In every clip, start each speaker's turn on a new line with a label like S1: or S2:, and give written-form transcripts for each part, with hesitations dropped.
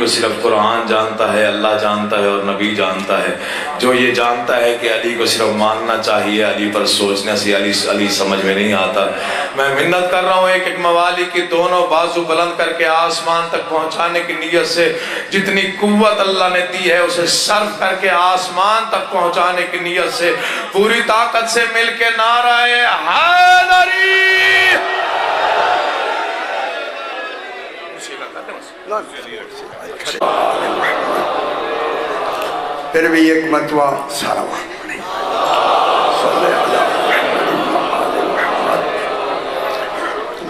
S1: तो सिर्फ कुरान जानता है, अल्लाह जानता है और नबी जानता है। जो ये जानता है कि अली को सिर्फ मानना चाहिए, अली पर सोचने से अली समझ में नहीं आता। मैं मिन्नत कर रहा हूँ एक एक मवाली की दोनों बाजू बुलंद करके आसमान तक पहुँचाने की नीयत से, जितनी कुव्वत अल्लाह ने दी है उसे सर्फ करके आसमान तक पहुँचाने की नीयत से पूरी ताकत से मिल के नाराए हैदरी।
S2: फिर भी एक मतवा सारा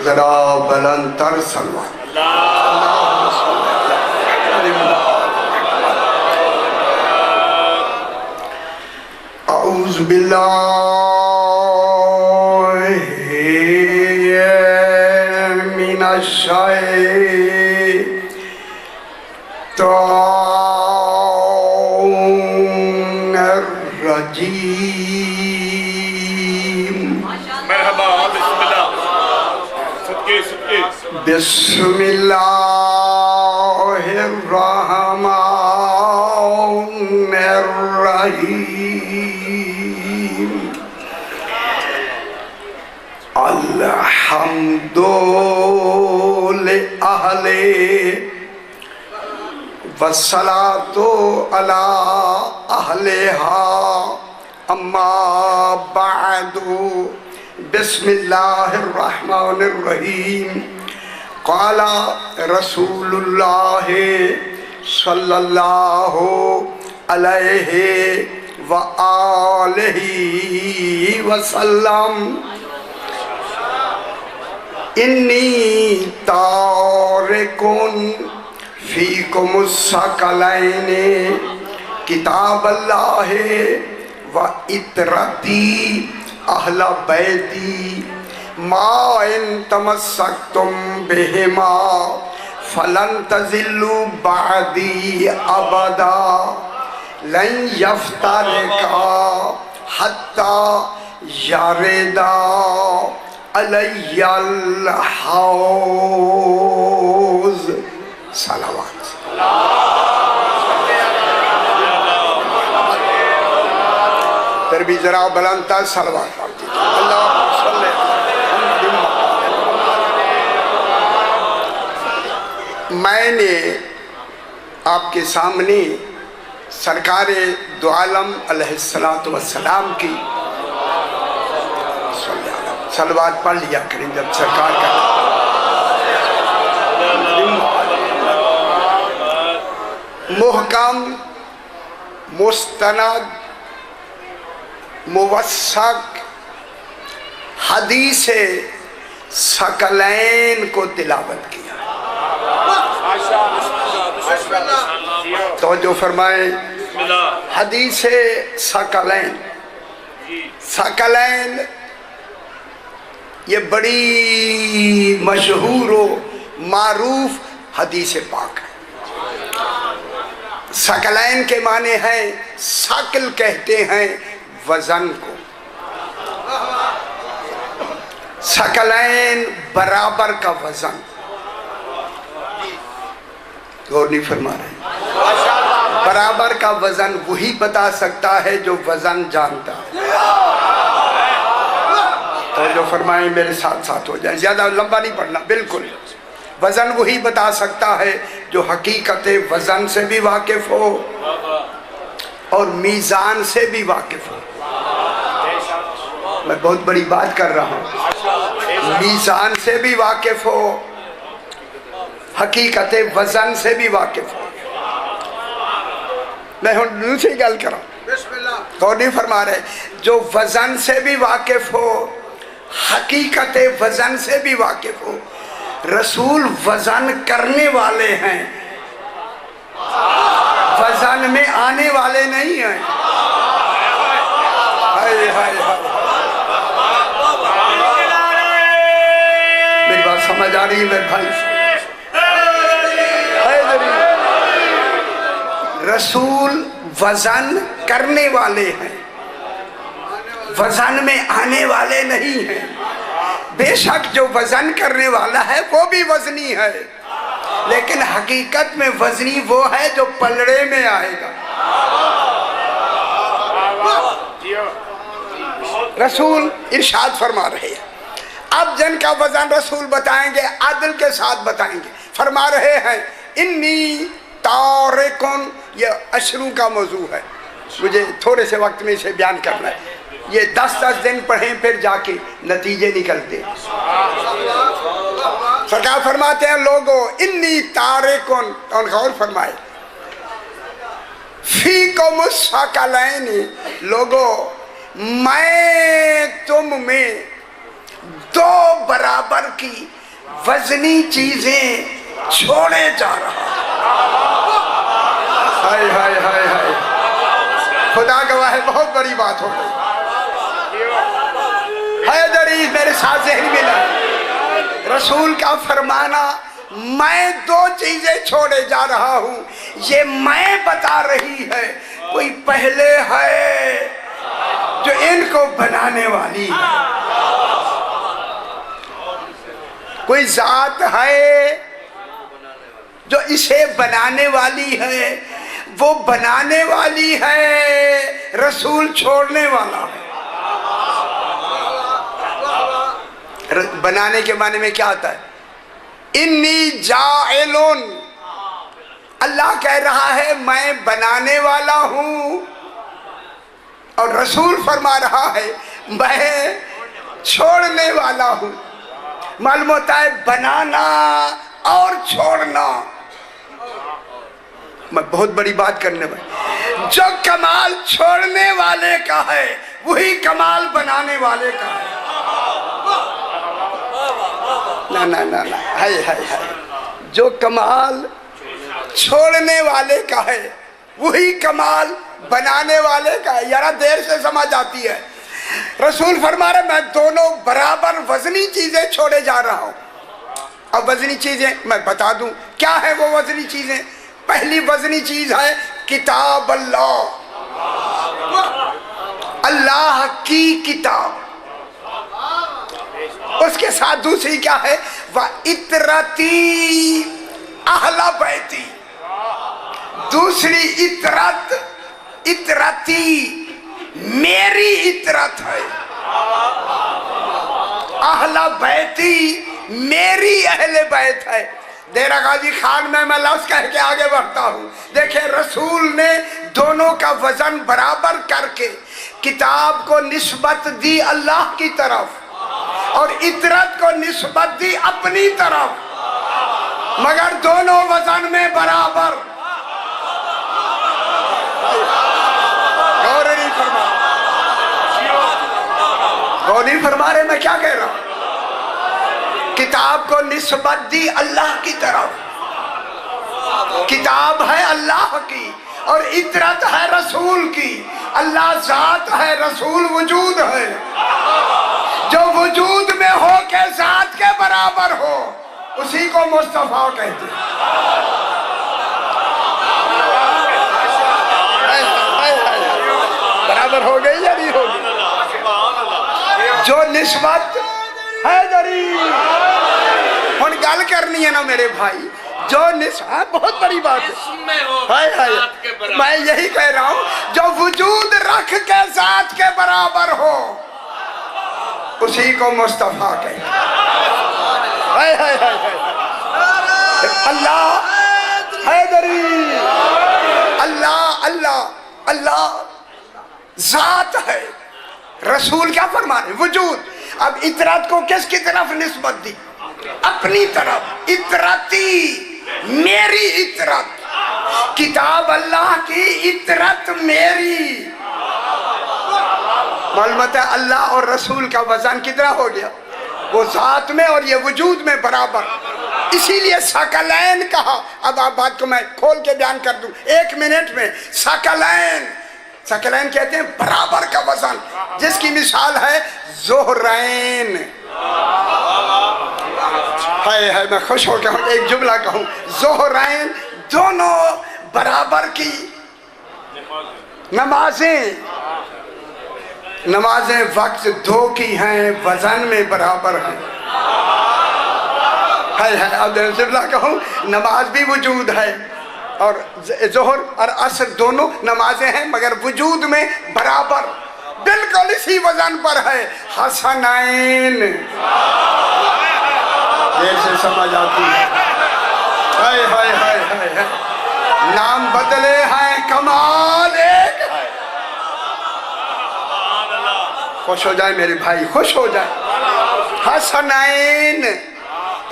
S2: जरा बुलंदतर सलवा। औज़ु बिल्लाहि मिनश शैतानिर रजीम।
S3: मरहबा, बिस्मिल्लाह,
S2: बिस्मिल्लाहिर्रहमानिर्रहीम। अल्हम्दुलिल्लाहि वस्सलातु अला अहलिहा अम्मा बअदु। बिस्मिल्लाहिर्रहमानिर्रहीम। क़ाला रसूलुल्लाह सल्लल्लाहु अलैहि व आलिहि वसल्लम, इन्नी तारिकुन फीकुमुस सकलैनि किताबल्लाहि व इतरती अहला बैती मा इन तमस्सक्तुम बिहिमा फलन तज़िल्लू बअदी अबदा लन यफ्तरिका हत्ता यरिदा अलैयल हौज़। सलावत। फिर भी जरा बुलंद सलवात। मैंने आपके सामने सरकारे दो आलम अलैहिस्सलातु वस्सलाम की सलवात पढ़ लिया करें जब सरकार का मुहकम मुस्तनद मुवस्सक हदीस सकलैन को तिलावत किया। तो जो फरमाए हदीस सकलैन, सकलैन ये बड़ी मशहूर व मारूफ हदीस पाक है। सकलैन के माने हैं, शकल कहते हैं वजन को। सकलैन बराबर का वजन। गौर नहीं फरमा रहे। बराबर का वजन वही बता सकता है जो वजन जानता है। तो जो फरमाए मेरे साथ साथ हो जाए, ज्यादा लंबा नहीं पढ़ना, बिल्कुल। वजन वही बता सकता है जो हकीकत वजन से भी वाकिफ हो और मीज़ान से भी वाकिफ हो। मैं बहुत बड़ी बात कर रहा हूँ। मीज़ान से भी वाकिफ हो, हकीकत वजन से भी वाकिफ हो। मैं हूँ दूसरी गल करा तो नहीं फरमा रहे। जो वजन से भी वाकिफ हो, हकीकत वजन से भी वाकिफ हो। रसूल वजन करने वाले हैं, वजन में आने वाले नहीं हैं। हाय हाय हाय, मेरी बात समझ आ रही है मेरे भाई? रसूल वजन करने वाले हैं, वजन में आने वाले नहीं हैं। बेशक जो वजन करने वाला है वो भी वजनी है, लेकिन हकीकत में वजनी वो है जो पलड़े में आएगा। रसूल इरशाद फरमा रहे हैं, अब जन का वजन रसूल बताएंगे, आदिल के साथ बताएंगे। फरमा रहे हैं इन्नी तारिकुन, ये अशरू का मौजू है, मुझे थोड़े से वक्त में इसे बयान करना है। ये 10-10 दिन पढ़ें फिर जाके नतीजे निकलते हैं। सरकार फरमाते हैं लोगों इन्नी तारिकुन, और गौर फरमाए, फीकुम सकलैन, लोगों मैं तुम में दो बराबर की वजनी चीजें छोड़े जा रहा। हाय हाय हाय हाय, खुदा गवाह है, बहुत बड़ी बात हो गई। हैदरी मेरे साथ जहन में ला, रसूल का फरमाना मैं दो चीजें छोड़े जा रहा हूं, ये मैं बता रही है, कोई पहले है जो इनको बनाने वाली है, कोई जात है जो इसे बनाने वाली है, वो बनाने वाली है, रसूल छोड़ने वाला है। बनाने के माने में क्या आता है? इन्नी जाइलुन, अल्लाह कह रहा है मैं बनाने वाला हूं, और रसूल फरमा रहा है मैं छोड़ने वाला हूं। मालूम होता है बनाना और छोड़ना, मैं बहुत बड़ी बात करने वाली। जो कमाल छोड़ने वाले का है वही कमाल बनाने वाले का है। ना ना ना ना, हाय हाय हाय, जो कमाल छोड़ने वाले का है वही कमाल बनाने वाले का है। यारा देर से समझ आती है। रसूल फरमा रहे मैं दोनों बराबर वजनी चीजें छोड़े जा रहा हूं। अब वजनी चीजें मैं बता दूं क्या है वो वजनी चीजें। पहली वजनी चीज है किताब अल्लाह, अल्लाह की किताब। उसके साथ दूसरी क्या है? व इतरती अहला बैती। दूसरी इतरत, इतरती मेरी इतरत है। अहला बैती मेरी अहले बैत है। देरा गाजी खान में मैं लफ्ज कह के आगे बढ़ता हूँ। देखिए रसूल ने दोनों का वजन बराबर करके किताब को निस्बत दी अल्लाह की तरफ और इतरत को निस्बत दी अपनी तरफ, मगर दोनों वजन में बराबर। गौर नहीं फरमा, गौर नहीं फरमा रहे मैं क्या कह रहा हूं। किताब को निस्बत दी अल्लाह की तरफ, किताब है अल्लाह की और इतरत है रसूल की। अल्लाह जात है, रसूल वजूद है। जो वजूद में हो के जात के बराबर हो उसी को मुस्तफा कहते हैं। बराबर हो गई या नहीं होगी? जो निस्बत है दरी हुन गल करनी है ना मेरे भाई, जो निस्बत बहुत बड़ी बात है। मैं यही कह रहा हूं जो वजूद रख के जात के बराबर हो उसी को मुस्तफा कहते हैं। अल्लाह हैदरी, अल्लाह अल्लाह अल्लाह जात है। रसूल क्या फरमा रहे? वजूद। अब इतरत को किसकी तरफ निस्बत दी? अपनी तरफ। इतरती मेरी इतरत, किताब अल्लाह की, इतरत मेरी। मालूम है अल्लाह और रसूल का वजन कितना हो गया? वो जात में और ये वजूद में बराबर। इसीलिए सकलैन कहा। अब आप बात को मैं खोल के बयान कर दूं 1 मिनट में। सकलैन, सकलैन कहते हैं बराबर का वजन, जिसकी मिसाल है ज़ोहरैन। हाय हाय, मैं खुश हो गया हूं, एक जुमला कहूं। ज़ोहरैन, दोनों बराबर की नमाजें। नमाजें वक्त 2 की हैं, वजन में बराबर हैं। है। अब रसूलुल्लाह कहूँ नमाज भी वजूद है और जोहर और असर दोनों नमाजें हैं मगर वजूद में बराबर बिल्कुल इसी वजन पर है। हसनैन देर से समझ आती है। हाय हाय हाय हाय, नाम बदले हैं कमाल एक है। खुश हो जाए मेरे भाई, खुश हो जाए। हसनैन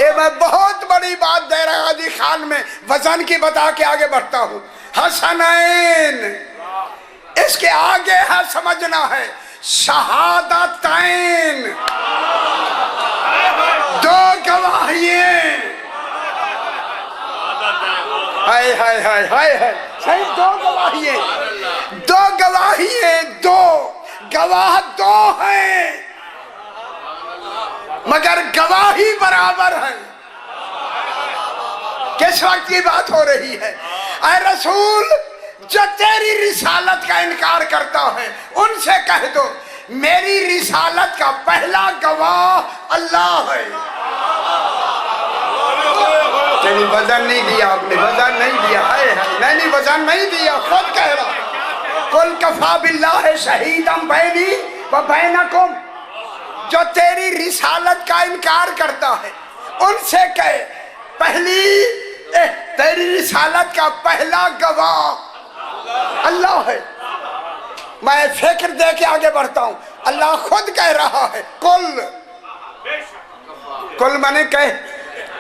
S2: ये मैं बहुत बड़ी बात दे रहा गाजी खान में वजन की बता के आगे बढ़ता हूँ। हसनैन इसके आगे है समझना है शहादतैन, दो गवाहियां। हाय हाय हाय हाय हाय, सही दो गवाहियां, दो गवाहियां, दो गवाह दो हैं मगर गवाही बराबर है। किस वक्त की बात हो रही है? ऐ रसूल जो तेरी रिसालत का इनकार करता है उनसे कह दो मेरी रिसालत का पहला गवाह अल्लाह है। तेरी वजन नहीं दिया आपने, वजन नहीं दिया है, नहीं वजन नहीं दिया, खुद कह रहा। कुल कफा बिल्लाह शहीदम बैनी व बैनकुम, जो तेरी रिसालत का इनकार करता है उनसे कहे पहली तेरी रिसालत का पहला गवाह अल्लाह है। मैं फिक्र दे के आगे बढ़ता हूं। अल्लाह खुद कह रहा है कुल, कुल माने कहे,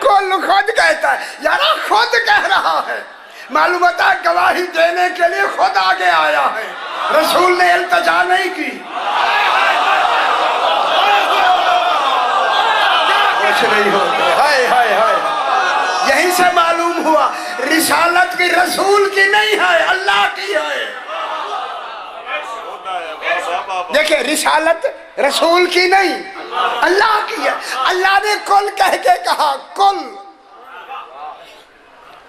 S2: कुल खुद कहता है यार, खुद कह रहा है। मालूम होता है गवाही देने के लिए खुद आगे आया है, रसूल ने इल्तिजा नहीं की। नहीं होते। हाय हाय हाय, यहीं से मालूम हुआ रिसालत की रसूल की नहीं है, अल्लाह की है। देखिए रिसालत रसूल की नहीं अल्लाह की है। अल्लाह ने कुल कह के कहा, कुल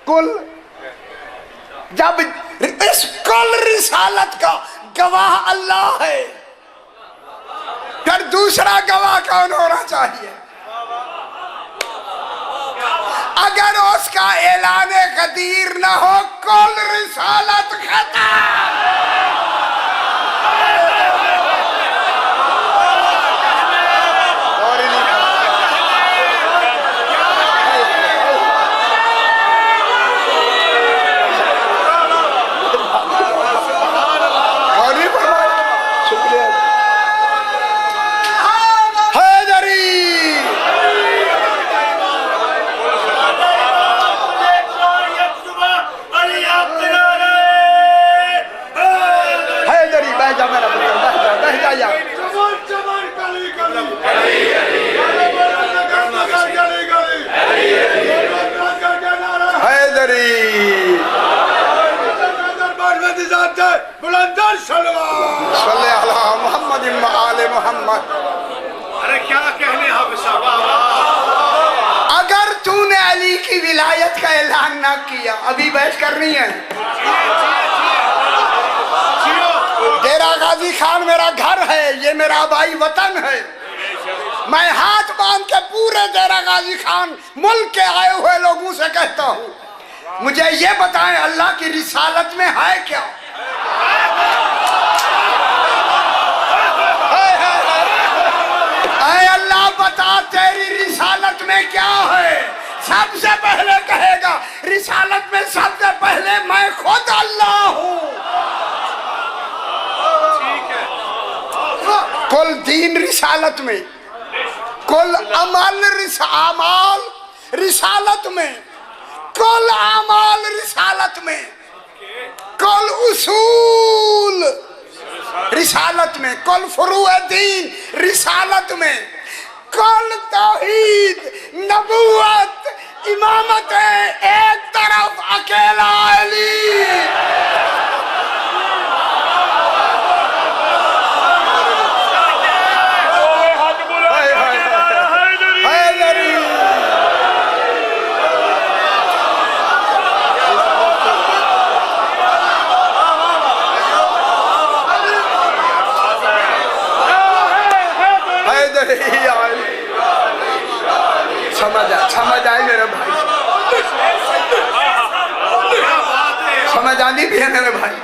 S2: कुल, जब इस कुल रिसालत का गवाह अल्लाह है फिर दूसरा गवाह कौन होना चाहिए? अगर उसका ऐलाने कदीर न हो कुल रिसालत खत्म।
S3: अरे क्या कहने
S2: अगर तूने अली की विलायत का ऐलान ना किया, अभी बहस करनी है। डेरा गाजी खान मेरा घर है, ये मेरा आबाई वतन है। मैं हाथ बांध के पूरे डेरा गाजी खान मुल्क के आए हुए लोगों से कहता हूँ मुझे ये बताएं अल्लाह की रिसालत में है क्या? अल्लाह बता तेरी रिसालत में क्या है? सबसे पहले कहेगा रिसालत में सबसे पहले मैं खुद अल्लाह हूँ। कुल दीन रिसालत में, कुल अमल अमाल रिसालत में, कुल अमाल रिसालत में, कुल उसूल रिसालत में, कुल फुरूए दीन रिसालत में, कुल तौहीद नबुवत इमामत एक तरफ अकेला अली। समझ आए मेरे आजादी भी है मेरे भाई।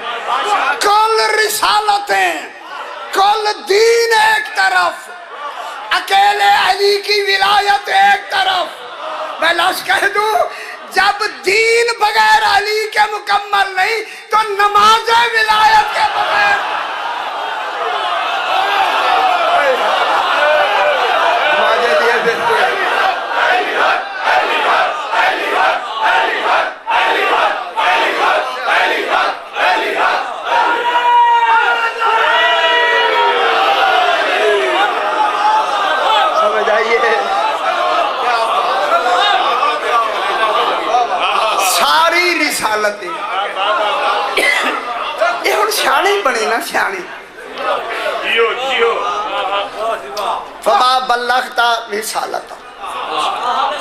S2: कुल रिसालतें, कुल दीन एक तरफ, अकेले अली की विलायत एक तरफ। मैं लाश कह दूं, जब दीन बगैर अली के मुकम्मल नहीं तो नमाज विलायत के बगैर। नमाज़ें दिए देते हैं। समझ आइए, सारी रिसालतें ये हम सियाने बने ना, सियाने। फमा बल्लगता रिसालत,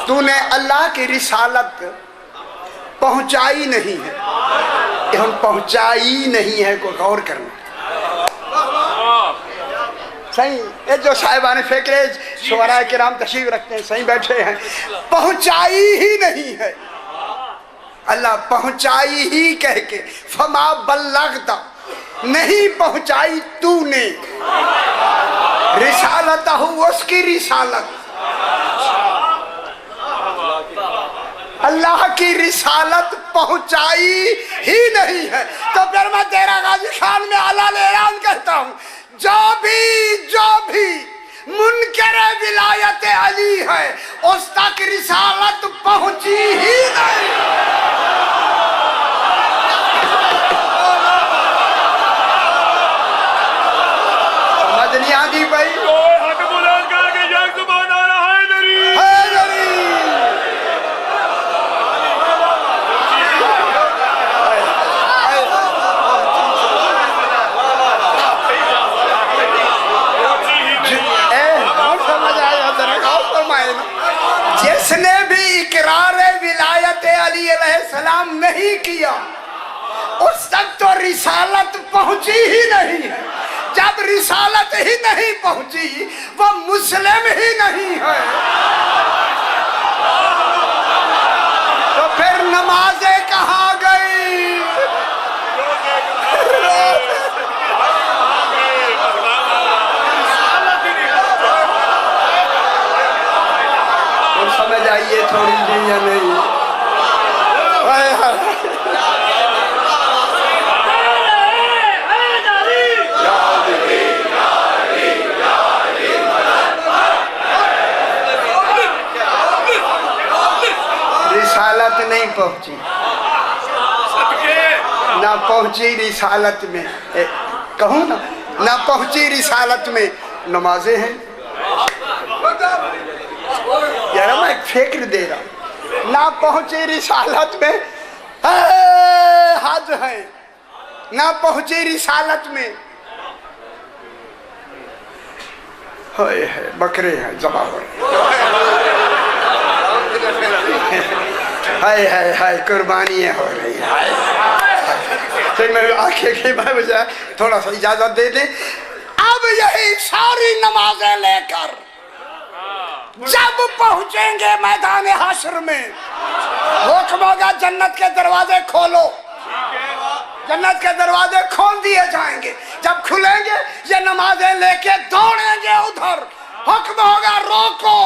S2: तूने अल्लाह की रिसालत पहुंचाई नहीं है। ये हम पहुंचाई नहीं है को गौर करना सही। ये जो साहिबान फिक्र शुअरा किराम तशरीफ रखते हैं, सही बैठे हैं, पहुंचाई ही नहीं है। अल्लाह पहुंचाई ही कह के, फमा बल्लगता, नहीं पहुंचाई तूने रिसालत हो, उसकी रिसालत। अल्लाह की रिसालत पहुंचाई ही नहीं है। तो फिर मैं तेरा गाजी खान में आला ऐलान करता हूं, जो भी मुनकर विलायत अली है उस तक रिसालत पहुंची ही नहीं। समझ नहीं आती भाई?
S3: हक बुलंद करके जय जुबान आ रहा है दरी।
S2: जिसने भी इकरार विलायत अली अलैहिस्सलाम नहीं किया उस तक तो रिसालत पहुंची ही नहीं है। जब रिसालत ही नहीं पहुंची वो मुस्लिम ही नहीं है। तो फिर नमाजें कहाँ गई? समझ आइए थोड़ी सी या नहीं? रिसालत नहीं पहुंची, ना पहुंची रिसालत में। कहूँ ना पहुंची रिसालत में नमाजें हैं। यार मैं एक फिक्र दे रहा हूं, ना पहुंची रिसालत में हज है, ना पहुंची रिसालत में है बकरे हैं जमा हो रहे, हाय कुर्बानियां हो रही है। तो मैं आंखें की बजाय थोड़ा सा इजाजत दे दें। अब यही सारी नमाजें लेकर जब पहुंचेंगे मैदान हश्र में, हुक्म होगा जन्नत के दरवाजे खोलो। जन्नत के दरवाजे खोल दिए जाएंगे। जब खुलेंगे ये नमाजें लेके दौड़ेंगे उधर। हुक्म होगा रोको,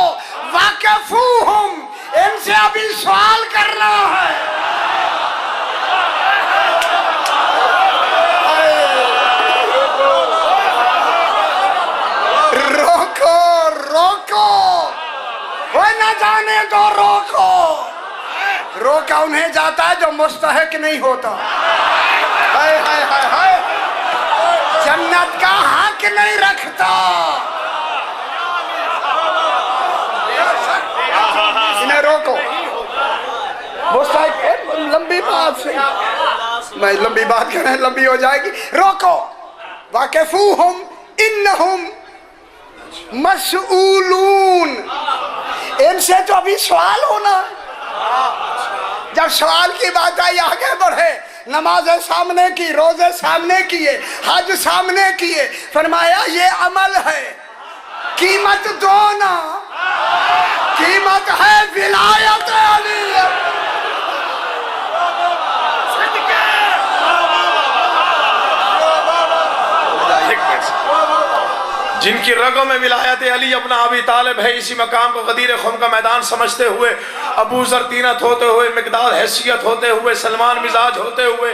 S2: वाकिफूहुम, इनसे अभी सवाल करना है। रोको रोको, वो न जाने दो, रोको। रोका उन्हें जाता है जो मुस्तहिक नहीं होता। हाय हाय हाय हाय, जन्नत का हक नहीं रखता। इन्हें रोको। मुस्तहिक, लंबी बात से मैं लंबी बात कर रहा हूं, लंबी हो जाएगी। रोको, वाकिफूहुम इन्नहुम मसऊलून, इनसे तो अभी सवाल होना। जब सवाल की बात आई आगे बढ़े, नमाज़ें सामने की, रोजे सामने किए, हज सामने किए, फरमाया ये अमल है, कीमत दो ना, कीमत है विलायत अली।
S1: जिनकी रगों में विलायत अली अपना अबी तालिब है, इसी मकाम को गदीर खुम का मैदान समझते हुए, अबू ज़र तीनत होते हुए, मिकदाद हैसियत होते हुए, सलमान मिजाज होते हुए,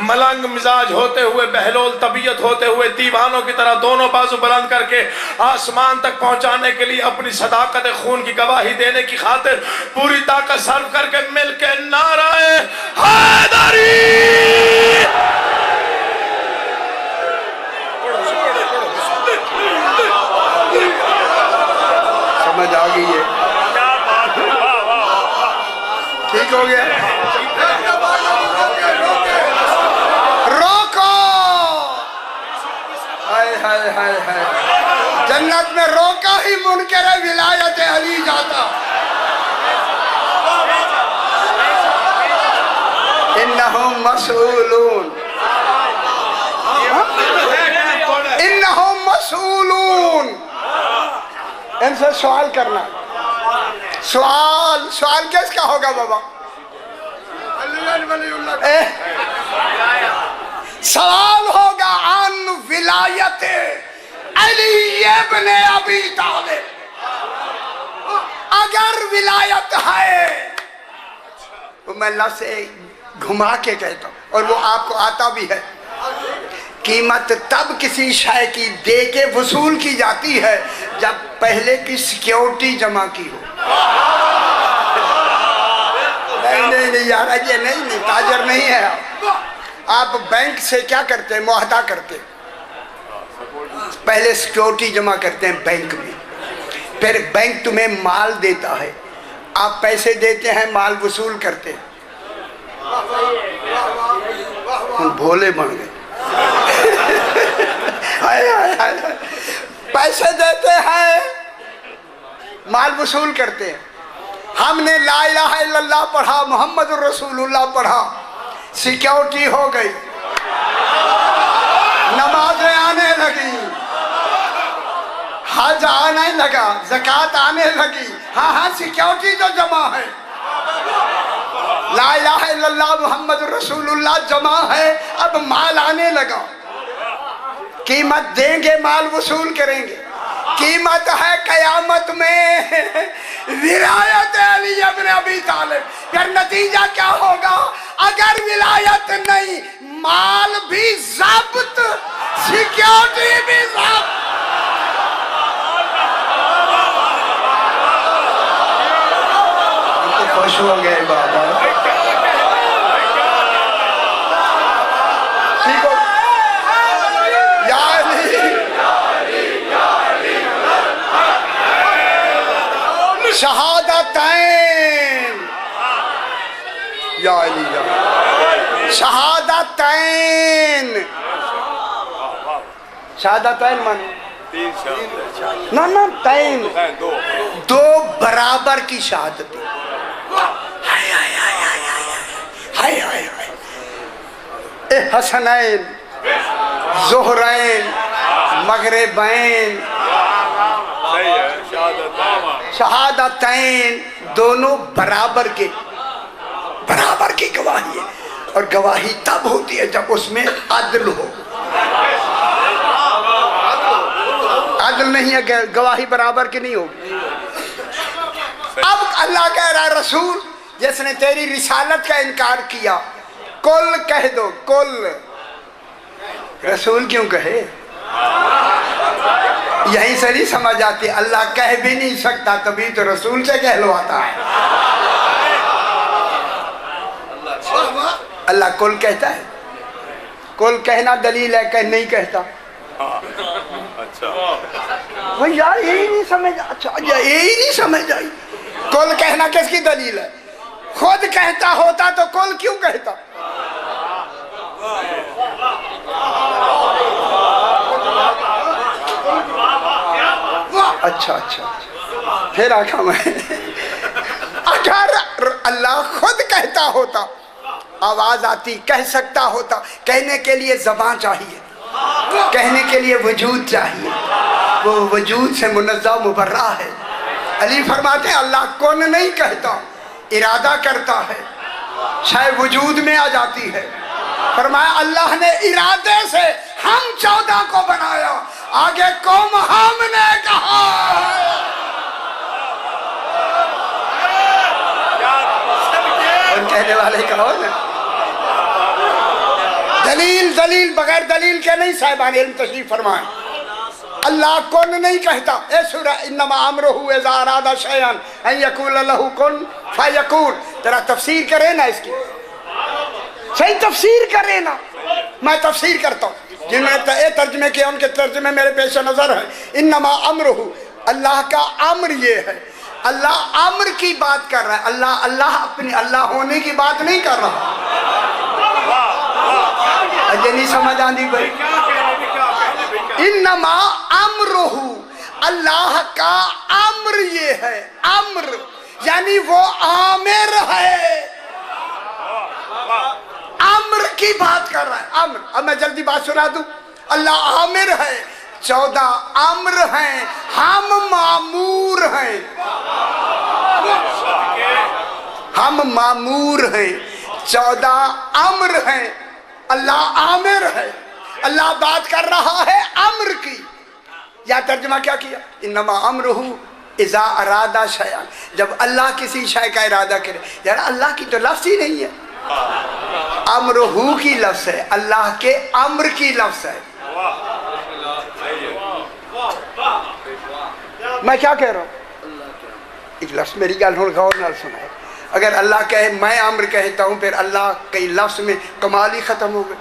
S1: मलंग मिजाज होते हुए, बहलोल तबीयत होते हुए, दीवानों की तरह दोनों बाजू बुलंद करके आसमान तक पहुंचाने के लिए अपनी सदाकत खून की गवाही देने की खातिर पूरी ताकत सर्व करके मिलके नाराए हैदरी।
S2: समझ आ गई है? ठीक हो गया? रोको, हाय हाय हाय हाय, जन्नत में रोका ही मुनकर विलायत अली जाता। इन्नहुम मसूलून, इन्नहुम मसूलून। इनसे सवाल करना, सवाल किसका होगा बाबा? सवाल होगा अन विलायत अली इब्न अबी तालिब। अगर विलायत है तो मैं अल्लाह से घुमा के कहता हूं, और वो आपको आता भी है, कीमत तब किसी शय की दे के वसूल की जाती है जब पहले की सिक्योरिटी जमा की हो। नहीं यार, ये नहीं ताजर नहीं है आप बैंक से क्या करते हैं? मुआहदा करते हैं, पहले सिक्योरिटी जमा करते हैं बैंक में, फिर बैंक तुम्हें माल देता है, आप पैसे देते हैं, माल वसूल करते हैं। हम भोले बन गए। पैसे देते हैं, माल वसूल करते हैं। हमने ला इलाहा इल्लल्लाह पढ़ा, मोहम्मद रसूलुल्लाह पढ़ा, सिक्योरिटी हो गई, नमाजें आने लगी, हज आने लगा, ज़कात आने लगी। हाँ, सिक्योरिटी तो जमा है, ला इलाहा इल्लल्लाह मोहम्मद रसूलुल्लाह जमा है, अब माल आने लगा। कीमत देंगे, माल वसूल करेंगे। कीमत है कयामत में विलायत अली इब्न अबी तालिब। फिर नतीजा क्या होगा? अगर विलायत नहीं, माल भी ज़ब्त, सिक्योरिटी भी ज़ब्त। तो खुश हो गए बाबा। ठीक हो? शहादतैन, या अली या शहादतैन। शहादतैन मान ना तैन, दो बराबर की शहादत। हाय हाय हाय हाय हाय हाय हाय, हसनैन, ज़ुहरैन, मगरिबैन, शहादतैन, दोनों बराबर की गवाही है। और गवाही तब होती है जब उसमें अदल हो। अदल नहीं है, गवाही बराबर की नहीं होगी। अब अल्लाह कह रहा है, रसूल जिसने तेरी रिसालत का इनकार किया, कुल कह दो, कुल। रसूल क्यों कहे? यहीं से नहीं समझ आती, अल्लाह कह भी नहीं सकता, तभी तो रसूल से कहलवाता है। अल्लाह कुल कहता है, कुल कहना दलील है, कह नहीं कहता। अच्छा यार, यही नहीं समझ। अच्छा, यही नहीं समझ आई। कुल कहना किसकी दलील है? खुद कहता होता तो कुल क्यों कहता? अच्छा, फिर आखा मैं, अगर अल्लाह खुद कहता होता, आवाज आती, कह सकता होता, कहने के लिए ज़बान चाहिए, कहने के लिए वजूद चाहिए, वो वजूद से मुनज़्ज़ह मुबर्रा है। अली फरमाते हैं अल्लाह कौन नहीं कहता, इरादा करता है, शायद वजूद में आ जाती है। फरमाया अल्लाह ने इरादे से हम 14 को बनाया, आगे कौम हमने कहा। कौन कहने वाले कहो ना। दलील दलील बगैर दलील के नहीं साहिबान इल्म तशरीफ फरमाएं। अल्लाह कौन नहीं कहता। ए सूरा इन्नमा अमरुहु इज़ा अरादा शयअन अन यकुल लहु कुन फयकुन। तेरा तफसीर करे ना इसकी, सही तफसीर करे ना। मैं तफसीर करता हूँ, जिन्होंने तर्जमे किया उनके तर्जमे मेरे पेश नजर है। इन्नमा अमरुहु, अल्लाह का अम्र ये है। अल्लाह अम्र की बात कर रहा है। अल्लाह अल्लाह अपनी अल्लाह होने की बात नहीं कर रहा। अजय नहीं समझ आंदी भाई। इन्नमा अम्रुहु, अल्लाह का अम्र ये है। अम्र यानी वो आमिर है। अम्र की बात कर रहा है। अम्र, अब मैं जल्दी बात सुना दूं। अल्लाह आमिर है, 14 अम्र हैं, हम मामूर हैं। हम मामूर हैं, 14 अम्र हैं। अल्लाह आमिर है। अल्लाह बात कर रहा है अम्र की। या तर्जुमा क्या किया, इन्नमा अमरुहु इज़ा अरादा शयअन, जब अल्लाह किसी शय का इरादा करे। यार अल्लाह की तो लफ्ज़ ही नहीं है। अमरुहु की लफ्ज़ है, अल्लाह के अम्र की लफ्ज़ है। मैं क्या कह रहा हूँ, एक लफ्ज़ मेरी गल हुण गौर नाल सुनाए। अगर अल्लाह कहे मैं अम्र कहता हूँ, फिर अल्लाह कई लफ्ज़ में कमाल ही खत्म हो गए।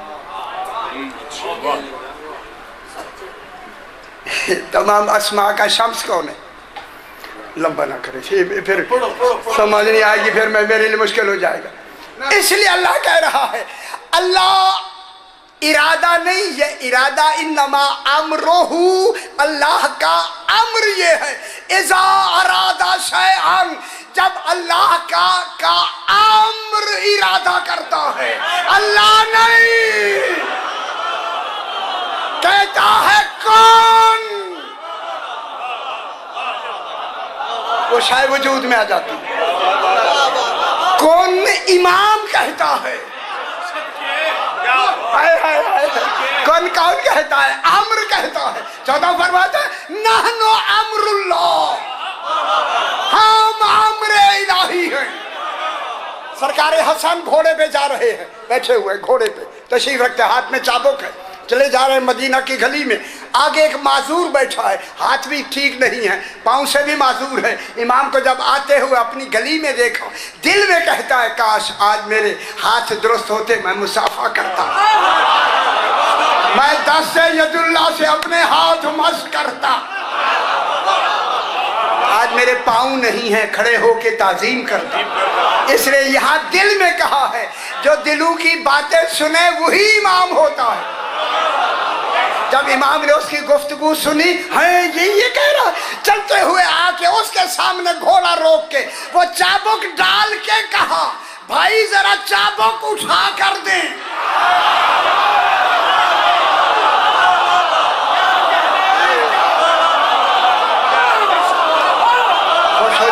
S2: तमाम अस्मा का शम्स कौन है। लंबा ना करे फिर समझ नहीं आएगी, फिर मैं मेरे लिए मुश्किल हो जाएगा। इसलिए अल्लाह कह रहा है, अल्लाह इरादा नहीं, ये इरादा इन्नमा अमरुहु, अल्लाह का अम्र ये है। इज़ा अरादा शयअन, जब अल्लाह का अम्र इरादा करता है। अल्लाह नहीं कहता है कौन, वो शायद वजूद में आ जाती है। कौन इमाम कहता है। कौन कौन कहता है, अम्र कहता है। 14 फरमाता है नहनु अम्रुल्लाह, हम अम्र इलाही हैं। सरकार हसन घोड़े पे जा रहे हैं, बैठे हुए घोड़े पे तशरीफ रखते, हाथ में चाबुक है, चले जा रहे हैं मदीना की गली में। आगे एक माजूर बैठा है, हाथ भी ठीक नहीं है, पाँव से भी माजूर है। इमाम को जब आते हुए अपनी गली में देखा, दिल में कहता है काश आज मेरे हाथ दुरुस्त होते, मैं मुसाफा करता, मैं दस्त यदुल्लाह से अपने हाथ मस करता। आज मेरे पाँव नहीं है, खड़े होके ताजीम करता। इसलिए यहाँ दिल में कहा है, जो दिलों की बातें सुने वही इमाम होता है। जब इमाम ने उसकी गुफ्तगू सुनी, है ये कह रहा, चलते हुए आके उसके सामने घोड़ा रोक के वो चाबुक डाल के कहा, भाई जरा चाबुक उठा कर दे।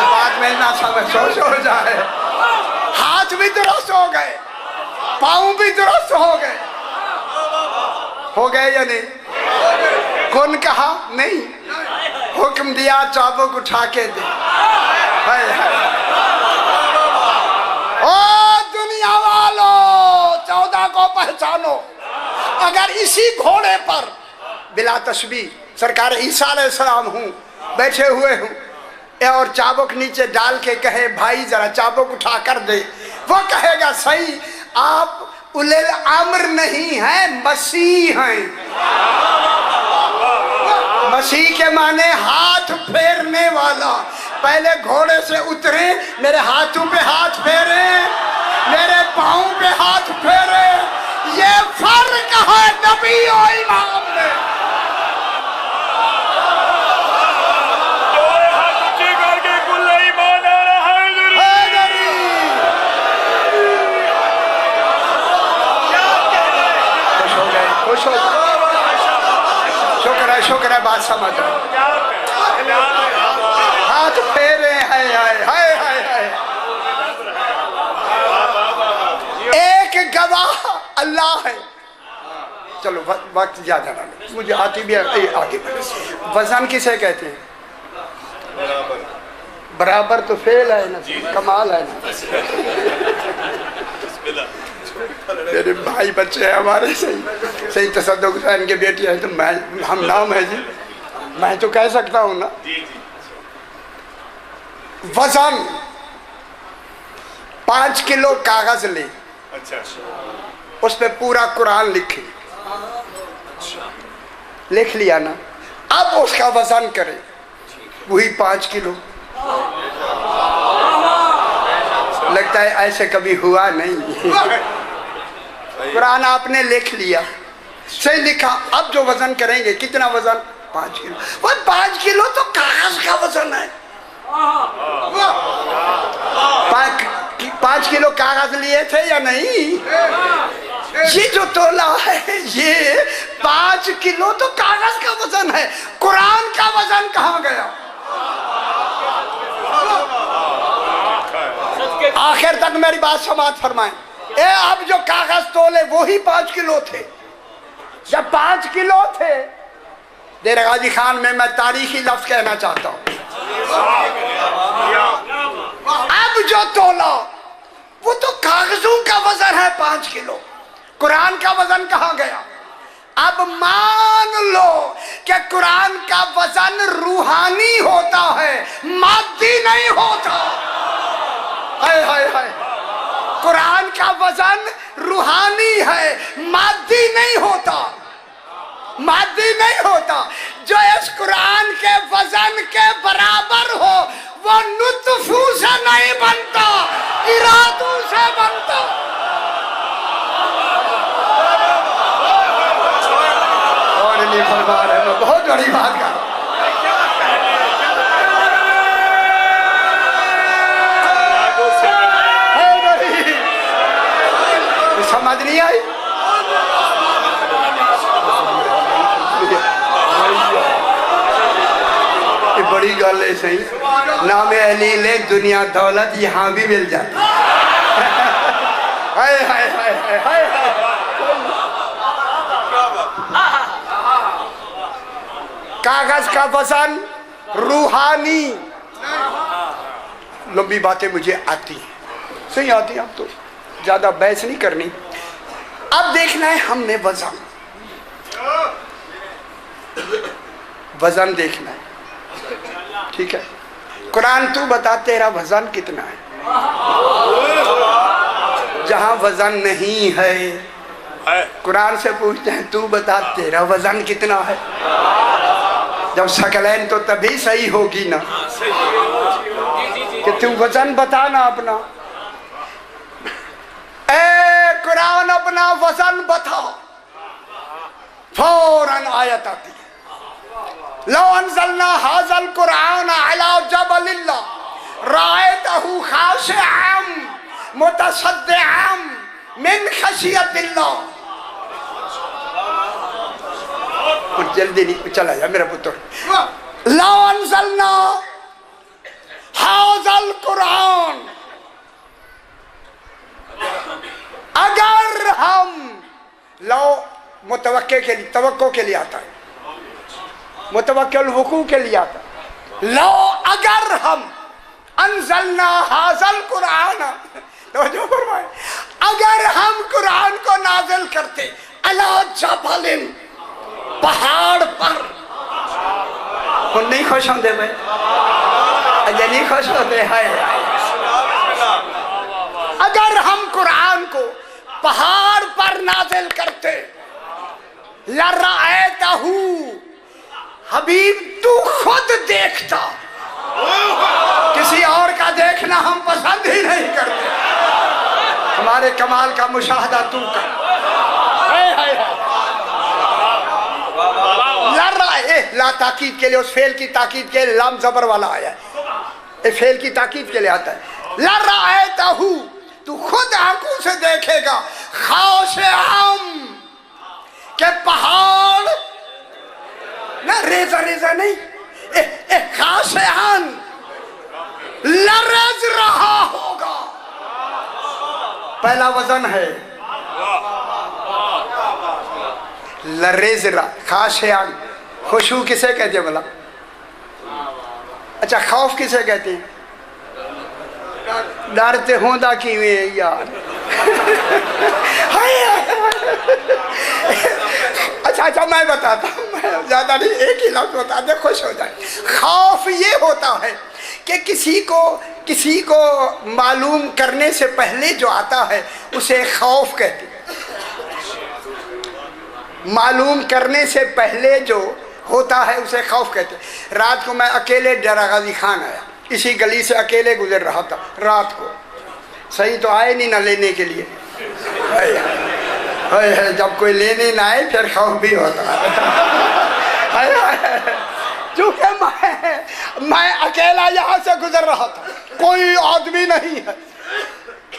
S2: बात में ना समझ सोच हो जाए। हाथ भी दुरुस्त हो गए, पाँव भी दुरुस्त हो गए या नहीं। कौन कहा नहीं, हुक्म दिया चाबुक उठा के दे। ओ दुनिया वालों, 14 को पहचानो। अगर इसी घोड़े पर बिला तशबीह सरकार ईसा अलैहिस्सलाम हूँ, बैठे हुए हूँ, और चाबुक नीचे डाल के कहे भाई जरा चाबुक उठा कर दे, वो कहेगा सही, आप उलिल अम्र नहीं है, मसीह हैं। मसीह के माने हाथ फेरने वाला। पहले घोड़े से उतरे, मेरे हाथों पे हाथ फेरे, मेरे पाँव पे हाथ फेरे। ये फर्क है नबी और इमाम में। शुक्र है बात समझ हाथ फेरे हैं। हाय हाय हाय। एक गवाह अल्लाह है। चलो वक्त ज़्यादा ना ले, मुझे आती भी है, आगे बढ़े। वजन किसे कहते हैं? बराबर तो फेल है ना, कमाल है ना। मेरे भाई बच्चे हैं हमारे, सही सही तसद्दुक़ हुसैन के बेटी है, तो मैं हम नाम है जी, मैं तो कह सकता हूँ ना। वजन 5 किलो कागज ले,
S3: अच्छा,
S2: उस पे पूरा कुरान लिखे, लिख लिया ना, अब उसका वजन करे, वही 5 किलो। लगता है ऐसे कभी हुआ नहीं। कुरान आपने लिख लिया, सही लिखा, अब जो वजन करेंगे कितना वजन? 5 किलो। वो 5 किलो तो कागज का वजन है। 5 किलो कागज लिए थे या नहीं? ये जो तोला है ये 5 किलो तो कागज का वजन है, कुरान का वजन कहाँ गया? आखिर तक मेरी बात समाप्त फरमाएं। अब जो कागज तोले वो ही 5 किलो थे। जब 5 किलो थे, देर गाजी खान में मैं तारीखी लफ्ज कहना चाहता हूँ, अब जो तोला वो तो कागजों का वजन है 5 किलो, कुरान का वजन कहाँ गया? अब मान लो कि कुरान का वजन रूहानी होता है, मादी नहीं होता। हाय हाय हाय, कुरान का वजन रूहानी है, मादी नहीं होता, मादी नहीं होता। जो इस कुरान के वजन के बराबर हो वो नुत्फू से नहीं बनता, इरादों से बनता। और नहीं फरमा रहे, बहुत बड़ी बात कर, समझ नहीं आई? ये बड़ी गल है, सही नाम अली ले दुनिया दौलत यहाँ भी मिल जाती। हाय हाय हाय हाय हाय। कागज का वजन रूहानी। लंबी बातें मुझे आती हैं, सही आती है, अब तो ज्यादा बहस नहीं करनी। अब देखना है हमने वजन, वजन देखना है, ठीक है? कुरान तू बता तेरा वजन कितना है? जहां वजन नहीं है कुरान से पूछते हैं तू बता तेरा वजन कितना है? जब शकलैन तो तभी सही होगी ना कि तू वजन बता ना अपना। कुरान अपना वजन बता, फौरन आयत आती है, लो अंज़लना हाज़ल कुरान अला जबलिन रायतहु खाशिअन मुतसद्दिअन मिन खशियतिल्लाह। कुछ जल्दी नहीं, चला जा मेरा पुत्र। लो अंज़लना हाज़ल कुरान, अगर हम, लो मुतवक्के के लिए, तवक्को के लिए आता है, मुतवक्किल वुकू के लिए आता है। लो अगर हम अंज़लना हाज़ल कुरान, तो जो फरमाए अगर हम कुरान को नाज़िल करते अला जबलिन, पहाड़ पर। कौन नहीं खुश होते भाई? अजय नहीं खुश होते हैं? अगर हम कुरान को पहाड़ पर नाज़िल करते, लराएतहू, हबीब तू खुद देखता, किसी और का देखना हम पसंद ही नहीं करते, हमारे कमाल का मुशाहदा तू कर। ला ताकीद के लिए, उस फेल की ताकीद के लिए लाम जबर वाला आया है, ये फेल की ताकीद के लिए आता है। लराएतहू, तू खुद आंखों से देखेगा, खाशिअन, के पहाड़ ना, रेजा रेजा नहीं, खाशिअन, लरज रहा होगा। पहला वजन है लरेजरा खाशियान, खुशू किसे कहते हैं बोला? अच्छा खौफ किसे कहते हैं? डरते होंदा किवे यार। अच्छा मैं बताता हूँ, मैं ज्यादा नहीं, एक ही लफ्ज बता दे खुश हो जाए। खौफ ये होता है कि किसी को मालूम करने से पहले जो आता है उसे खौफ कहते हैं। मालूम करने से पहले जो होता है उसे खौफ कहते हैं। रात को मैं अकेले डेरा गाजी खान आया, इसी गली से अकेले गुजर रहा था रात को, सही तो आए नहीं ना लेने के लिए। जब कोई लेने ना आए फिर खौफ भी होता है। चूंकि मैं अकेला यहाँ से गुजर रहा था, कोई आदमी नहीं है।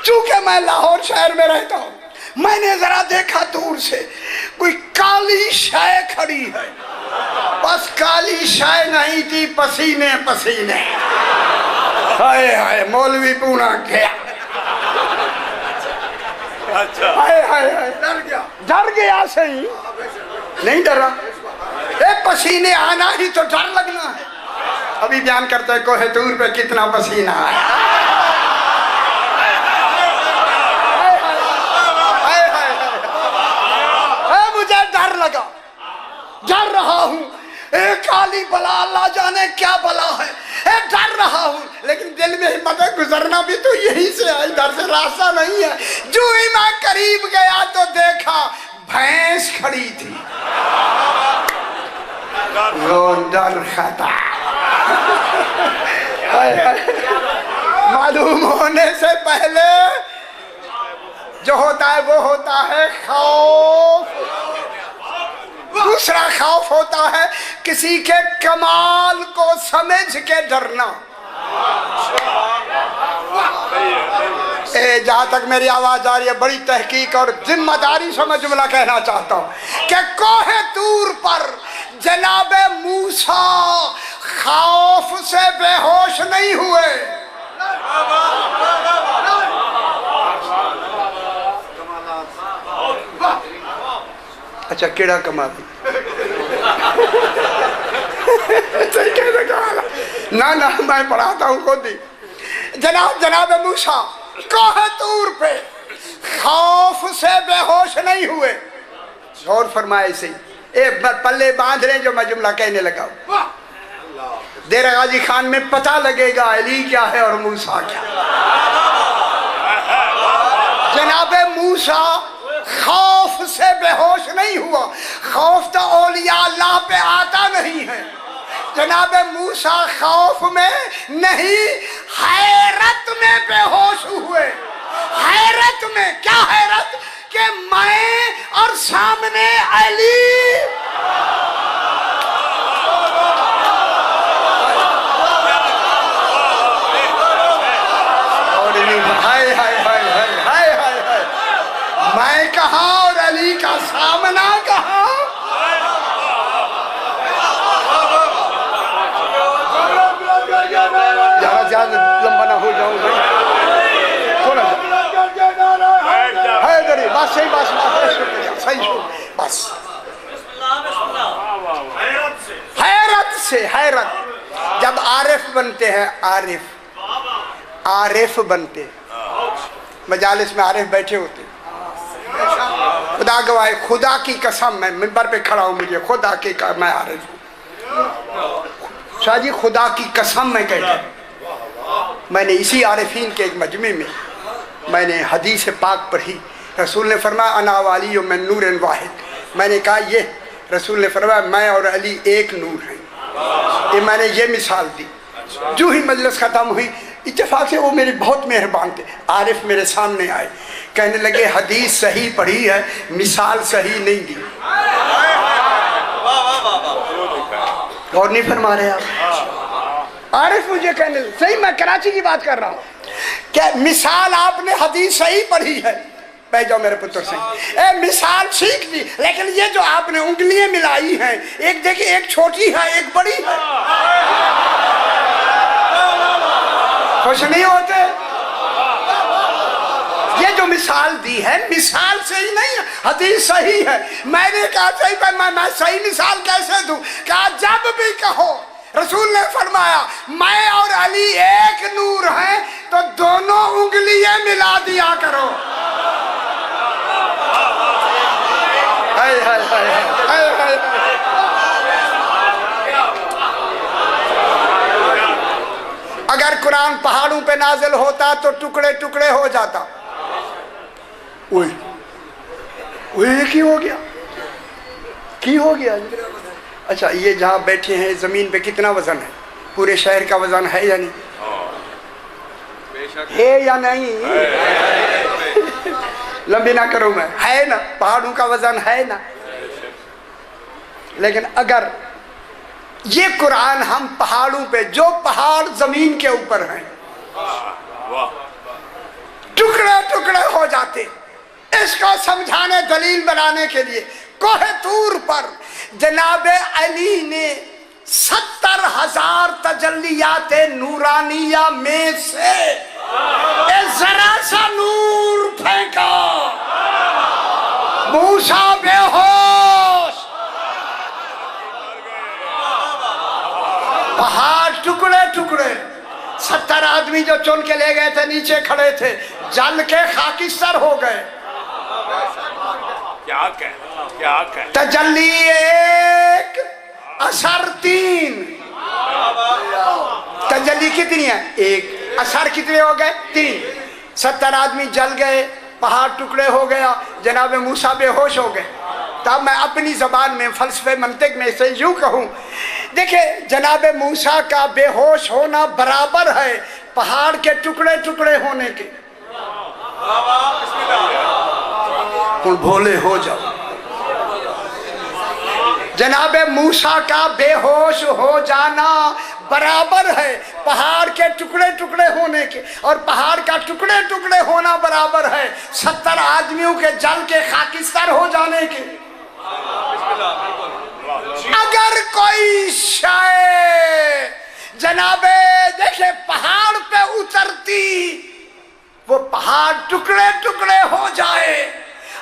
S2: चूंकि मैं लाहौर शहर में रहता हूँ, मैंने जरा देखा दूर से कोई काली शाय खड़ी है। बस काली शाय नहीं थी, पसीने पसीने। हाय हाय मौलवी पूना गया।
S3: अच्छा
S2: हाय हाय हाय डर गया सही, नहीं डरा। पसीने आना ही तो डर लगना है। अभी बयान करते हैं कोहिनूर पे कितना पसीना आया। मुझे डर लगा, डर रहा हूँ। एक काली बला, अल्लाह जाने क्या बला है। डर रहा हूँ, लेकिन दिल में हिम्मत है, गुजरना भी तो यहीं से है, इधर से रास्ता नहीं है। जो ही मैं करीब गया तो देखा भैंस खड़ी थी। डर खाता मालूम होने से पहले जो होता है वो होता है खौफ। दूसरा खौफ होता है किसी के कमाल को समझ के डरना। जहां तक मेरी आवाज आ रही है, बड़ी तहकीक और जिम्मेदारी से मैं जुमला कहना चाहता हूं कि कोहिनूर पर जनाबे मूसा खौफ से बेहोश नहीं हुए। अच्छा केड़ा कमाल ना ना मैं पढ़ाता हूँ खुद ही। जनाब मूसा कोहिनूर पे खौफ से बेहोश नहीं हुए। गौर फरमाए से पल्ले बांध रहे जो मैं जुमला कहने लगा। डेरा गाजी खान में पता लगेगा अली क्या है और मूसा क्या। जनाबे मूसा खौफ से बेहोश नहीं हुआ। खौफ तो औलिया अल्लाह पे आता नहीं है। जनाबे मूसा खौफ में नहीं, हैरत में बेहोश हुए। हैरत में, क्या हैरत कि मैं और सामने अली। हाय हाय हाय हाय हाय हाय हाय, मैं कहाँ और अली का सामना कहाँ। ज्यादा लंबा ना हो जाऊं भाई, थोड़ा है इधर बस सही, बस सही बस। हैरत जब आरिफ बनते हैं, आरिफ बनते, मजालिस में आरिफ बैठे होते, खुदा गवाह, खुदा की कसम मैं मिंबर पे खड़ा हूँ, मुझे खुदा की मैं आरिफ हूँ शाह जी, खुदा की कसम मैं कहता हूँ। मैंने इसी आरिफीन के एक मजमे में मैंने हदीस पाक पढ़ी। रसूल ने फरमाया अना वाली यो मैं नूर वाहिद। मैंने कहा ये, रसूल ने फरमाया मैं और अली एक नूर हैं। ये मैंने ये मिसाल दी। जो ही मजलिस ख़त्म हुई, इत्तेफाक से वो मेरे बहुत मेहरबान थे, आरिफ मेरे सामने आए, कहने लगे हदीस सही पढ़ी है, मिसाल सही नहीं दी। और नहीं फरमा रहे आप। आरिफ मुझे कहने लगे, सही मैं कराची की बात कर रहा हूँ, क्या मिसाल आपने हदीस सही पढ़ी है, बह जाओ मेरे पुत्र से, मिसाल सीख दी, लेकिन ये जो आपने उंगलियां मिलाई हैं, एक देखिए एक छोटी है एक बड़ी है। खुश नहीं होते? ये जो मिसाल दी है मिसाल से ही नहीं, हदीस सही है। मैंने कहा सही पर मैं सही मिसाल कैसे दूं? कहा जब भी कहो, रसूल ने फरमाया मैं और अली एक नूर हैं तो दोनों उंगलियां मिला दिया करो। हाय हाय हाय हाय हाय। अगर कुरान पहाड़ों पे नाजिल होता तो टुकड़े टुकड़े हो जाता। ओए की हो गया, की हो गया। अच्छा, ये जहाँ बैठे हैं जमीन पे कितना वजन है? पूरे शहर का वजन है या नहीं? है या नहीं? लंबी ना करूं मैं, है ना? पहाड़ों का वजन है ना? लेकिन अगर ये कुरान हम पहाड़ों पे, जो पहाड़ जमीन के ऊपर हैं, टुकड़े टुकड़े हो जाते, इसको समझाने दलील बनाने के लिए कोहे तूर पर जनाबे अली ने 70,000 तजल्लियात नूरानिया में से जरा सा नूर फेंका। मूसा बेहोश, पहाड़ टुकड़े टुकड़े। 70 आदमी जो चुन के ले गए थे नीचे खड़े थे, जल के खाकिस्तर हो गए।
S3: क्या कह
S2: तजल्ली 1, असर 3। तजल्ली कितनी है? 1। असर कितने हो गए? 3। 70 आदमी जल गए, पहाड़ टुकड़े हो गया, जनाब मूसा बेहोश हो गए। तब मैं अपनी जबान में फलसफे मंतिक में से यूं कहूं, देखिए जनाब मूसा का बेहोश होना बराबर है पहाड़ के टुकड़े टुकड़े होने के। भोले हो जाओ। जनाब मूसा का बेहोश हो जाना बराबर है पहाड़ के टुकड़े टुकड़े होने के, और पहाड़ का टुकड़े टुकड़े होना बराबर है 70 आदमियों के जल के खाकिस्तान हो जाने के। अगर कोई शय जनाबे देखे पहाड़ पे उतरती, वो पहाड़ टुकड़े टुकड़े हो जाए,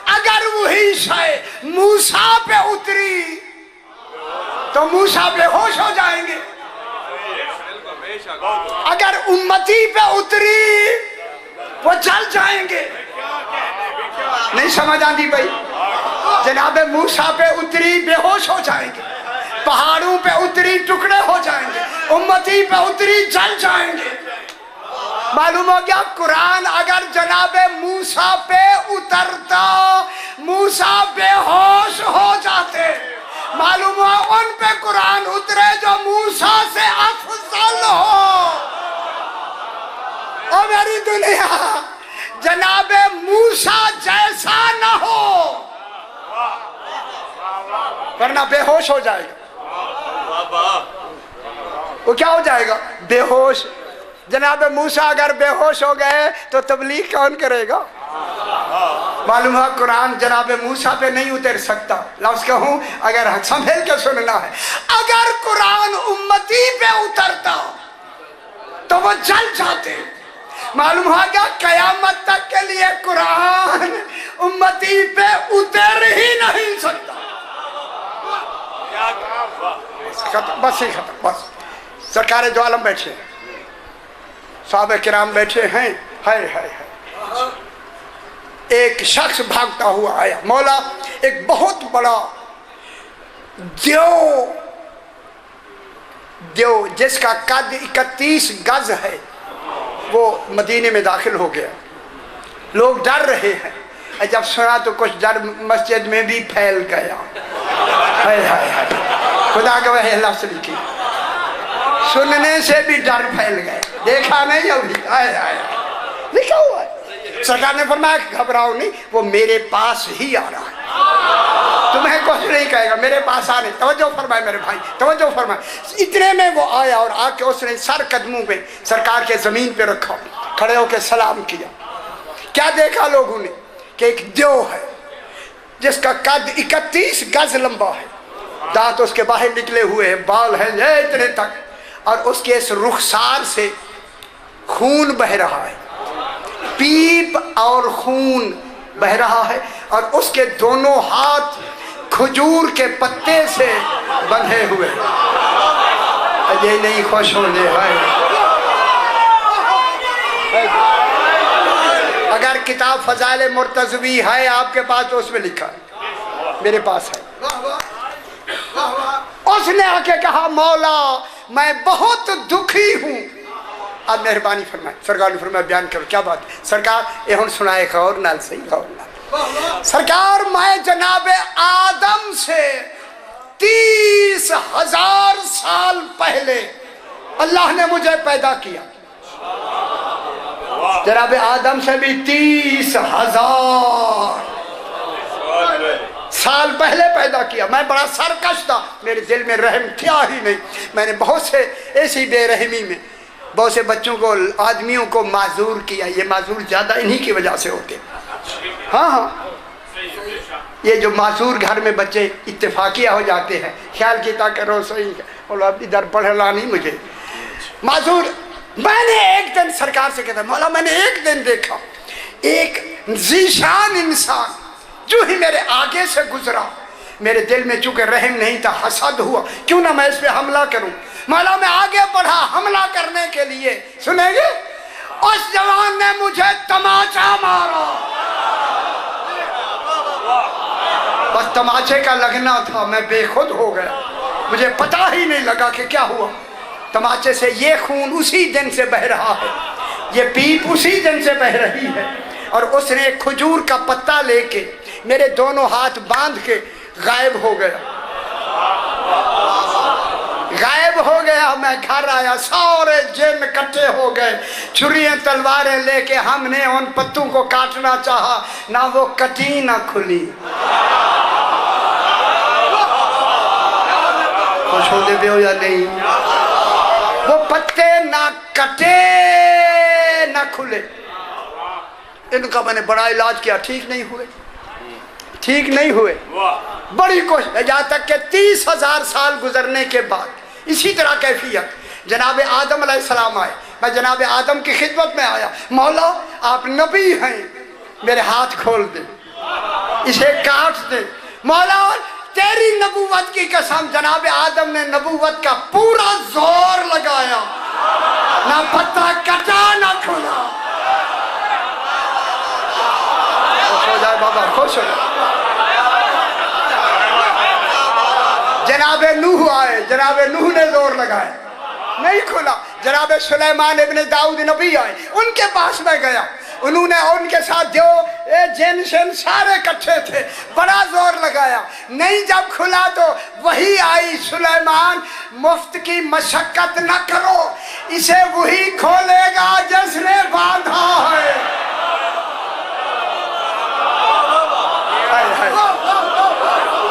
S2: अगर वही शय मूसा पे उतरी तो मूसा बेहोश हो जाएंगे। अगर उम्मती पे उतरी वो जल जाएंगे। नहीं समझ आती भाई? जनाबे मूसा पे उतरी बेहोश हो जाएंगे, पहाड़ों पे उतरी टुकड़े हो जाएंगे, उम्मती पे उतरी जल जाएंगे। मालूम हो गया? कुरान अगर जनाबे मूसा पे उतरता, मूसा बेहोश हो जाते। मालूम हुआ उन पे कुरान उतरे जो मूसा से अफजल हो। ओ मेरी दुनिया, जनाबे मूसा जैसा न हो, वरना बेहोश हो जाएगा। वो क्या हो जाएगा? बेहोश। जनाबे मूसा अगर बेहोश हो गए तो तबलीग कौन करेगा? मालूम है कुरान जनाबे मूसा पे नहीं उतर सकता। लफ्ज़ कहूं, अगर संभल के सुनना है, अगर कुरान उम्मती पे उतरता तो वो जल जाते। मालूम है क्या? कयामत तक के लिए कुरान उम्मती पे उतर ही नहीं सकता। बस ही खत्म। बस सरकार दो आलम बैठे, साहब किराम बैठे हैं। हाय एक शख्स भागता हुआ आया। मौला एक बहुत बड़ा देव जिसका कद 31 गज है, वो मदीने में दाखिल हो गया। लोग डर रहे हैं। जब सुना तो कुछ डर मस्जिद में भी फैल गया। हाय खुदा का वह लफ्ज़ लिखी, सुनने से भी डर फैल गया। देखा नहीं अभी? लिखा हुआ है। सरकार ने फरमाया घबराओ नहीं, वो मेरे पास ही आ रहा है, तुम्हें कुछ नहीं कहेगा, मेरे पास आने। तवज्जो फरमाए मेरे भाई, तवज्जो फरमाए। इतने में वो आया और आके उसने सर कदमों पे सरकार के जमीन पे रखा, खड़े होकर सलाम किया। क्या देखा लोगों ने कि एक देव है जिसका कद 31 गज लंबा है, दांत उसके बाहर निकले हुए हैं, बाल हैं इतने तक, और उसके इस रुखसार से खून बह रहा है। पीप और खून बह रहा है और उसके दोनों हाथ खजूर के पत्ते से बंधे हुए। ये नहीं खुश होने है। अगर किताब फजाइल मुर्तज़वी है आपके पास तो उसमें लिखा है, मेरे पास है। उसने आके कहा मौला मैं बहुत दुखी हूँ। अब मेहरबानी फरमाए। सरकार ने फरमाया बयान करो क्या बात है। सरकार एहन सुनाए और नाल सही और नाल। सरकार मैं जनाब आदम से 30,000 साल पहले अल्लाह ने मुझे पैदा किया। जनाब आदम से भी 30,000 साल पहले पैदा किया। मैं बड़ा सरकश था, मेरे दिल में रहम क्या ही नहीं। मैंने बहुत से ऐसी बेरहमी में बहुत से बच्चों को आदमियों को माजूर किया। ये माजूर ज़्यादा इन्हीं की वजह से होते। हाँ हाँ, ये जो माजूर घर में बच्चे इत्तेफाकिया हो जाते हैं, ख्याल किया करो सही बोलो अब इधर पढ़ला नहीं मुझे माजूर। मैंने एक दिन सरकार से कहता मौला मैंने एक दिन देखा एक जीशान इंसान जो ही मेरे आगे से गुजरा, मेरे दिल में चूंकि रहम नहीं था हसद हुआ, क्यों ना मैं इस पे हमला करूं। मौला मैं आगे बढ़ा हमला करने के लिए, सुनेंगे उस जवान ने मुझे तमाचा मारा। बस तमाचे का लगना था, मैं बेखुद हो गया, मुझे पता ही नहीं लगा कि क्या हुआ। तमाचे से ये खून उसी दिन से बह रहा है, ये पीप उसी दिन से बह रही है। और उसने खजूर का पत्ता लेके मेरे दोनों हाथ बांध के गायब हो गया, गायब हो गया। मैं घर आया, सारे जिन इकट्ठे हो गए, छुरियां तलवारें लेके हमने उन पत्तों को काटना चाहा, ना वो कटी ना खुली। खुश होने पे हो या नहीं? वो पत्ते ना कटे ना खुले। इनका मैंने बड़ा इलाज किया, ठीक नहीं हुए, ठीक नहीं हुए। बड़ी कोशिश, यहाँ तक कि 30,000 साल गुजरने के बाद इसी तरह कैफियत। जनाब आदम अलैहिस्सलाम आए, मैं जनाब आदम की खिदमत में आया। मौला आप नबी हैं, मेरे हाथ खोल दे, इसे काट दे। मौला तेरी नबूवत की कसम, जनाब आदम ने नबूवत का पूरा जोर लगाया, ना पत्ता कटा ना खुला। खुश हो जाए बाबा, खुश हो जाए। जनाब नूह आए, जनाब नूह ने जोर लगाया, नहीं खुला। जनाब सुलेमान इब्ने दाऊद नबी आए, उनके पास में गया, उन्होंने उनके साथ जो जिन शिन सारे इकट्ठे थे, बड़ा जोर लगाया, नहीं जब खुला तो वही आई, सुलेमान मुफ्त की मशक्कत न करो, इसे वही खोलेगा जिसने बांधा है।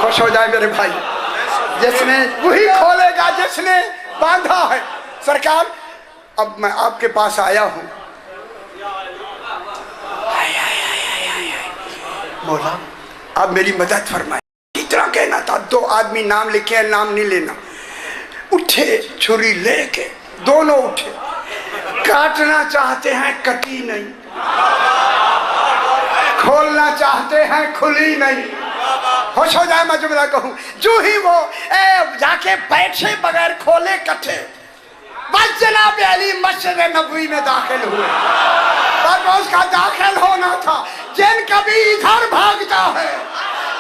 S2: खुश हो जाए मेरे भाई, जिसने वही खोलेगा जिसने बांधा है। सरकार अब मैं आपके पास आया हूं, मौला आप मेरी मदद फरमाए। इतना कहना था, 2 आदमी नाम लिखे, नाम नहीं लेना। उठे छुरी लेके, दोनों उठे, काटना चाहते हैं कटी नहीं, खोलना चाहते हैं खुली नहीं। खुश हो जाए मैं जुमला कहूं, जो ही वो जाके बैठे बगैर खोले कटे, बस जनाब अली मस्जिद नबवी में दाखिल हुए। पर उसका दाखिल होना था, जिन कभी इधर भागता है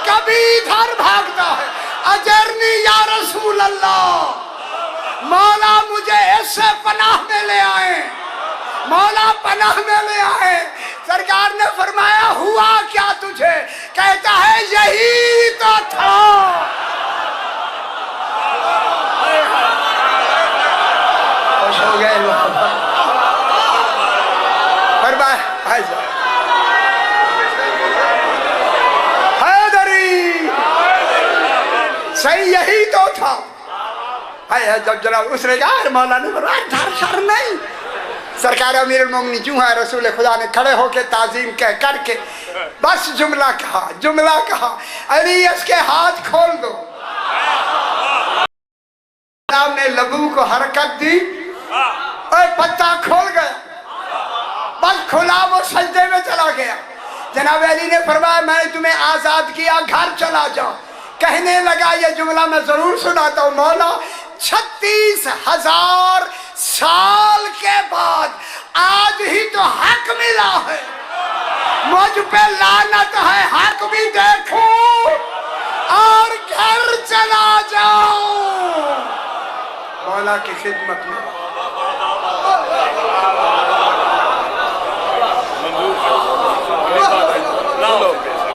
S2: कभी इधर भागता है। अजरनी या रसूल अल्लाह, मौला मुझे इससे पनाह में ले आए, मौला पनाह में ले आए। सरकार ने फरमाया हुआ क्या तुझे? कहता है यही तो था। खुश हो गए फरमाया हैदरी, सही यही तो था। है जब जनाब उसने कहा मौला ने डर नहीं। सरकार अमीरुल मोमिनीन जो है रसूल खुदा ने खड़े होके ताजीम कह करके बस जुमला कहा, जुमला कहा, अली इसके हाथ खोल दो। ने लबू को हरकत दी और पत्ता खोल गया, बस खुला, वो सजदे गया। जनाब अली ने फरमाया मैंने तुम्हें आजाद किया, घर चला जाओ। कहने लगा ये जुमला मैं जरूर सुनाता हूँ मौला, 36,000 साल के बाद आज ही तो हक मिला है, मुझ पे लानत है, हक भी देखो और घर चला जाओ। मौला की खिदमत में